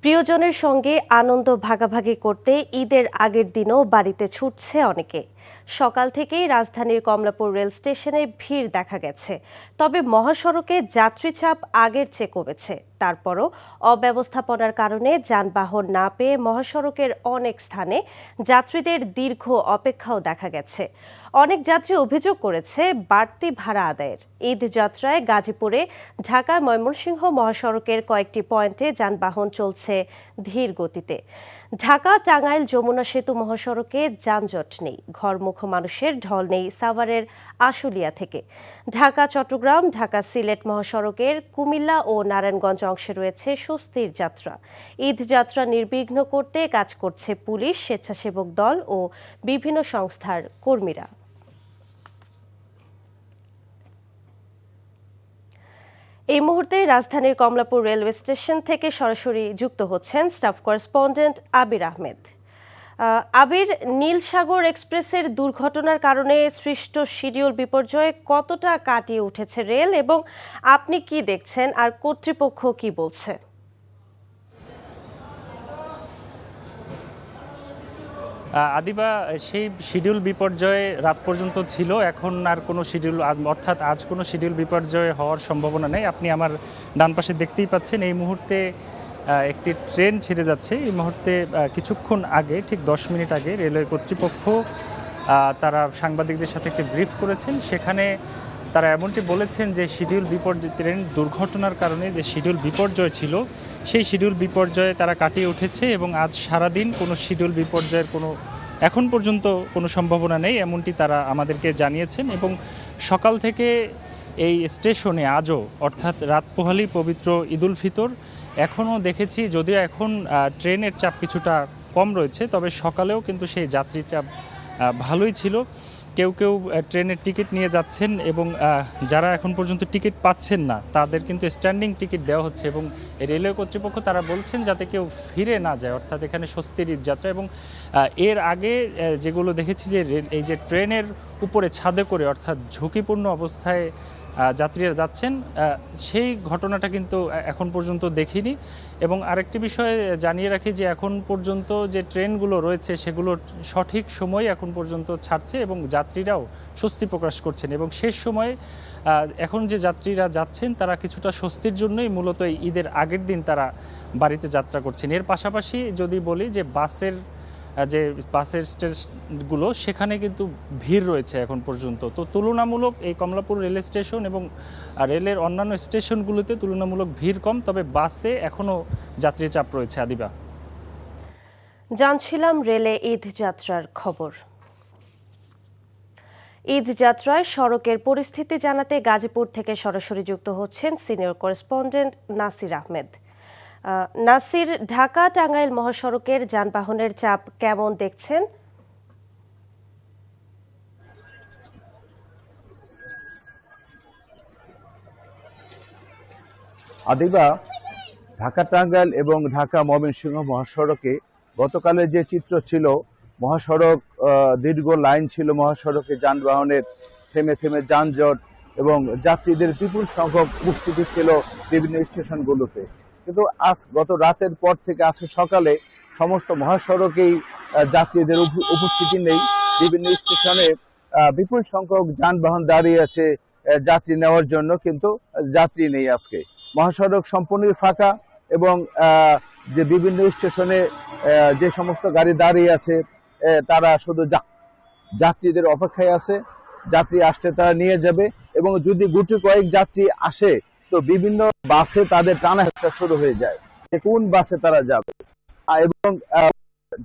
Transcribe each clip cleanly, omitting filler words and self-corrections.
প্রিয়জনের সঙ্গে আনন্দ ভাগাভাগি করতে ঈদের আগের দিনও বাড়িতে ছুটছে অনেকে। সকাল থেকেই রাজধানীর কমলাপুর রেল স্টেশনে ভিড় দেখা গেছে। তবে মহাসড়কে যাত্রী চাপ আগের চেয়ে কমেছে। তারপরও অব্যবস্থাপনার কারণে যানবাহন না পেয়ে মহাসড়কের অনেক স্থানে যাত্রীদের দীর্ঘ অপেক্ষাও দেখা গেছে। অনেক যাত্রী অভিযোগ করেছে বাড়তি ভাড়া আদায়ের। ঈদ যাত্রায় গাজীপুরে ঢাকা ময়মনসিংহ মহাসড়কের কয়েকটি পয়েন্টে যানবাহন চলছে ধীর গতিতে। ঢাকা টাঙ্গাইল যমুনা সেতু মহাসড়কে যানজট নেই, ঘরমুখ মানুষের ঢল নেই সাভারের আশুলিয়া থেকে। ঢাকা চট্টগ্রাম ঢাকা সিলেট মহাসড়কের কুমিল্লা ও নারায়ণগঞ্জ অংশে রয়েছে স্বস্তির যাত্রা। ঈদ যাত্রা নির্বিঘ্ন করতে কাজ করছে পুলিশ, স্বেচ্ছাসেবক দল ও বিভিন্ন সংস্থার কর্মীরা। এই মুহূর্তে রাজধানীর কমলাপুর রেলওয়ে স্টেশন থেকে সরাসরি যুক্ত হচ্ছেন স্টাফ করেসপন্ডেন্ট আবির আহমেদ। আবির, নীলসাগর এক্সপ্রেসের দুর্ঘটনার কারণে সৃষ্ট শিডিউল বিপর্যয় কতটা কাটিয়ে উঠেছে রেল, এবং আপনি কি দেখছেন আর কর্তৃপক্ষ কি বলছে? আদিবা, সেই শিডিউল বিপর্যয় রাত পর্যন্ত ছিল, এখন আর কোনো শিডিউল অর্থাৎ আজ কোনো শিডিউল বিপর্যয় হওয়ার সম্ভাবনা নেই। আপনি আমার ডান পাশে দেখতেই পাচ্ছেন এই মুহূর্তে একটি ট্রেন ছেড়ে যাচ্ছে। এই মুহূর্তে কিছুক্ষণ আগে, ঠিক 10 মিনিট আগে রেলওয়ে কর্তৃপক্ষ তারা সাংবাদিকদের সাথে একটি ব্রিফ করেছেন। সেখানে তারা এমনটি বলেছেন যে শিডিউল বিপর্যয়, ট্রেন দুর্ঘটনার কারণে যে শিডিউল বিপর্যয় ছিল সেই শিডিউল বিপর্যয়ে তারা কাটিয়ে উঠেছে এবং আজ সারাদিন কোনো শিডিউল বিপর্যয়ের এখন পর্যন্ত কোনো সম্ভাবনা নেই, এমনটি তারা আমাদেরকে জানিয়েছেন। এবং সকাল থেকে এই স্টেশনে আজও, অর্থাৎ রাত পোহালি পবিত্র ঈদুল ফিতর, এখনও দেখেছি, যদিও এখন ট্রেনের চাপ কিছুটা কম রয়েছে, তবে সকালেও কিন্তু সেই যাত্রী চাপ ভালোই ছিল। কেউ কেউ ট্রেনের টিকিট নিয়ে যাচ্ছেন এবং যারা এখন পর্যন্ত টিকিট পাচ্ছেন না তাদের কিন্তু স্ট্যান্ডিং টিকিট দেওয়া হচ্ছে। এবং রেলওয়ে কর্তৃপক্ষ তারা বলছেন যাতে কেউ ফিরে না যায়, অর্থাৎ এখানে স্বস্তির ঈদ যাত্রা। এবং এর আগে যেগুলো দেখেছি যে এই যে ট্রেনের উপরে ছাদে করে, অর্থাৎ ঝুঁকিপূর্ণ অবস্থায় যাত্রীরা যাচ্ছেন, সেই ঘটনাটা কিন্তু এখন পর্যন্ত দেখিনি। এবং আরেকটি বিষয় জানিয়ে রাখি যে এখন পর্যন্ত যে ট্রেনগুলো রয়েছে সেগুলো সঠিক সময়ে এখন পর্যন্ত ছাড়ছে এবং যাত্রীরাও স্বস্তি প্রকাশ করছেন। এবং শেষ সময়ে এখন যে যাত্রীরা যাচ্ছেন তারা কিছুটা স্বস্তির জন্যই মূলত এই ঈদের আগের দিন তারা বাড়িতে যাত্রা করছেন। এর পাশাপাশি যদি বলি যে বাসের স্টেশনগুলো, সেখানে কিন্তু ভিড় রয়েছে এখন পর্যন্ত। তো তুলনামূলক এই কমলাপুর রেল স্টেশন এবং রেলের অন্যান্য স্টেশনগুলোতে তুলনামূলক ভিড় কম, তবে বাসে এখনও যাত্রী চাপ রয়েছে। আদিবা, জানছিলাম রেলে ঈদ যাত্রার খবর। ঈদ যাত্রায় সড়কের পরিস্থিতি জানাতে গাজীপুর থেকে সরাসরি যুক্ত হচ্ছেন সিনিয়র করেসপন্ডেন্ট নাসির আহমেদ। নাসির, ঢাকা টাঙ্গাইল মহাসড়কের যানবাহনের চাপ কেমন দেখছেন? আদিবা, ঢাকা টাঙ্গাইল এবং ঢাকা ময়মনসিংহ মহাসড়কে গতকালের যে চিত্র ছিল, মহাসড়ক দীর্ঘ লাইন ছিল, মহাসড়কে যানবাহনের থেমে থেমে যানজট এবং যাত্রীদের বিপুল সংখ্যক উপস্থিতি ছিল বিভিন্ন স্টেশনগুলোতে। কিন্তু গত রাতের পর থেকে আজকে সকালে সমস্ত মহাসড়কেই যাত্রীদের উপস্থিতি নেই। বিভিন্ন স্টেশনে বিপুল সংখ্যক যানবাহন দাঁড়িয়ে আছে যাত্রী নেওয়ার জন্য, কিন্তু যাত্রী নেই। আজকে মহাসড়ক সম্পূর্ণই ফাঁকা এবং যে বিভিন্ন স্টেশনে যে সমস্ত গাড়ি দাঁড়িয়ে আছে তারা শুধু যাত্রীদের অপেক্ষায় আছে। যাত্রী আসতে তারা নিয়ে যাবে এবং যদি গুটি কয়েক যাত্রী আসে তো বিভিন্ন বাসে তাদের টানা হেঁচড়া শুরু হয়ে যায় যে কোন বাসে তারা যাবে। এবং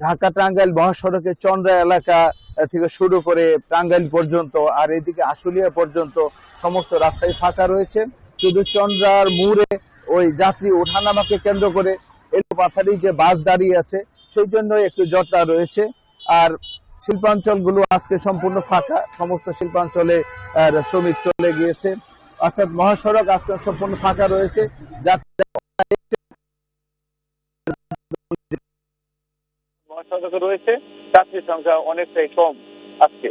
ঢাকা টাঙ্গাইল মহাসড়কে চন্দ্রা এলাকা থেকে শুরু করে টাঙ্গাইল পর্যন্ত আর এদিকে আশুলিয়া পর্যন্ত সমস্ত রাস্তায় ফাঁকা রয়েছে। শুধু চন্দ্রার মোড়ে ওই যাত্রী ওঠানামাকে কেন্দ্র করে এলোপাথারি যে বাস দাঁড়িয়ে আছে সেই জন্য একটু জটলা রয়েছে। আর শিল্পাঞ্চলগুলো আজকে সম্পূর্ণ ফাঁকা, সমস্ত শিল্পাঞ্চলে শ্রমিক চলে গিয়েছে, অর্থাৎ মহাসড়ক আজকে সম্পূর্ণ ফাঁকা রয়েছে। মহাসড়কে রয়েছে যাত্রীর সংখ্যা অনেকটাই কম আজকে।